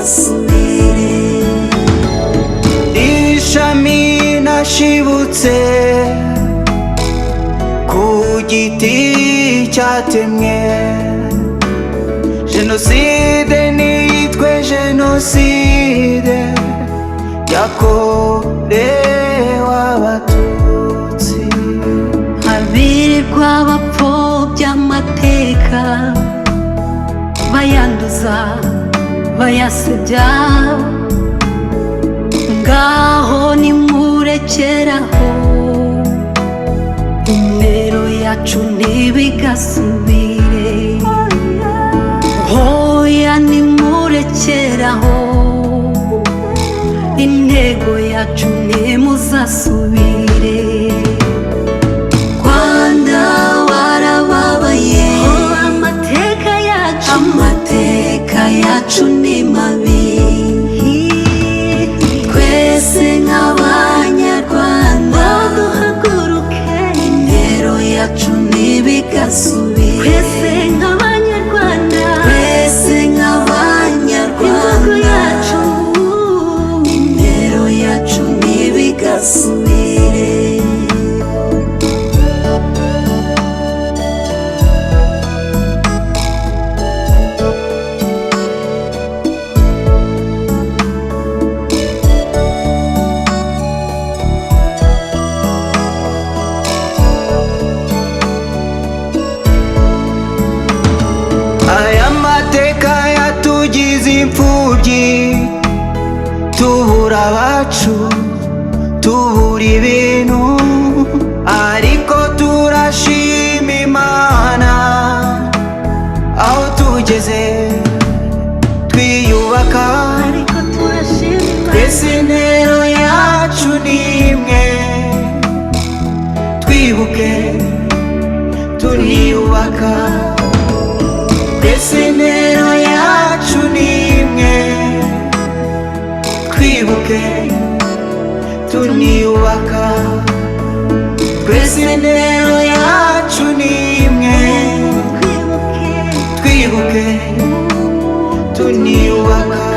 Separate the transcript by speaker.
Speaker 1: bigasubire.
Speaker 2: ishami nashibutse ku giti cyatemwe, jenoside niyitwe jenoside yakorewe abatutsi.
Speaker 1: Habirirwa abapfobya amateka, bayanduza bayasebya, ngaho nimurekeraho, intero yacu ntibigasubire. Hoya nimurekeraho, intego yacu ntimuzasubire. Rwanda warababaye, amateka yacu ni mabi. Twese nk'abanyarwanda duhaguruke, intero yacu ntibigasubire. Twese nk'abanyarwanda, twese nk'abanyarwanda, intero yacu ntibigasubire.
Speaker 2: imfubyi, tubura abacu, tubura ibintu, ariko turashima Imana aho tugeze twiyubaka. Twese intero yacu ni imwe, twibuke tuniyubaka. Twese intero yacu ni imwe, twibuke tuniyubaka. Twese intero yacu ni imwe, twibuke tuniyubaka.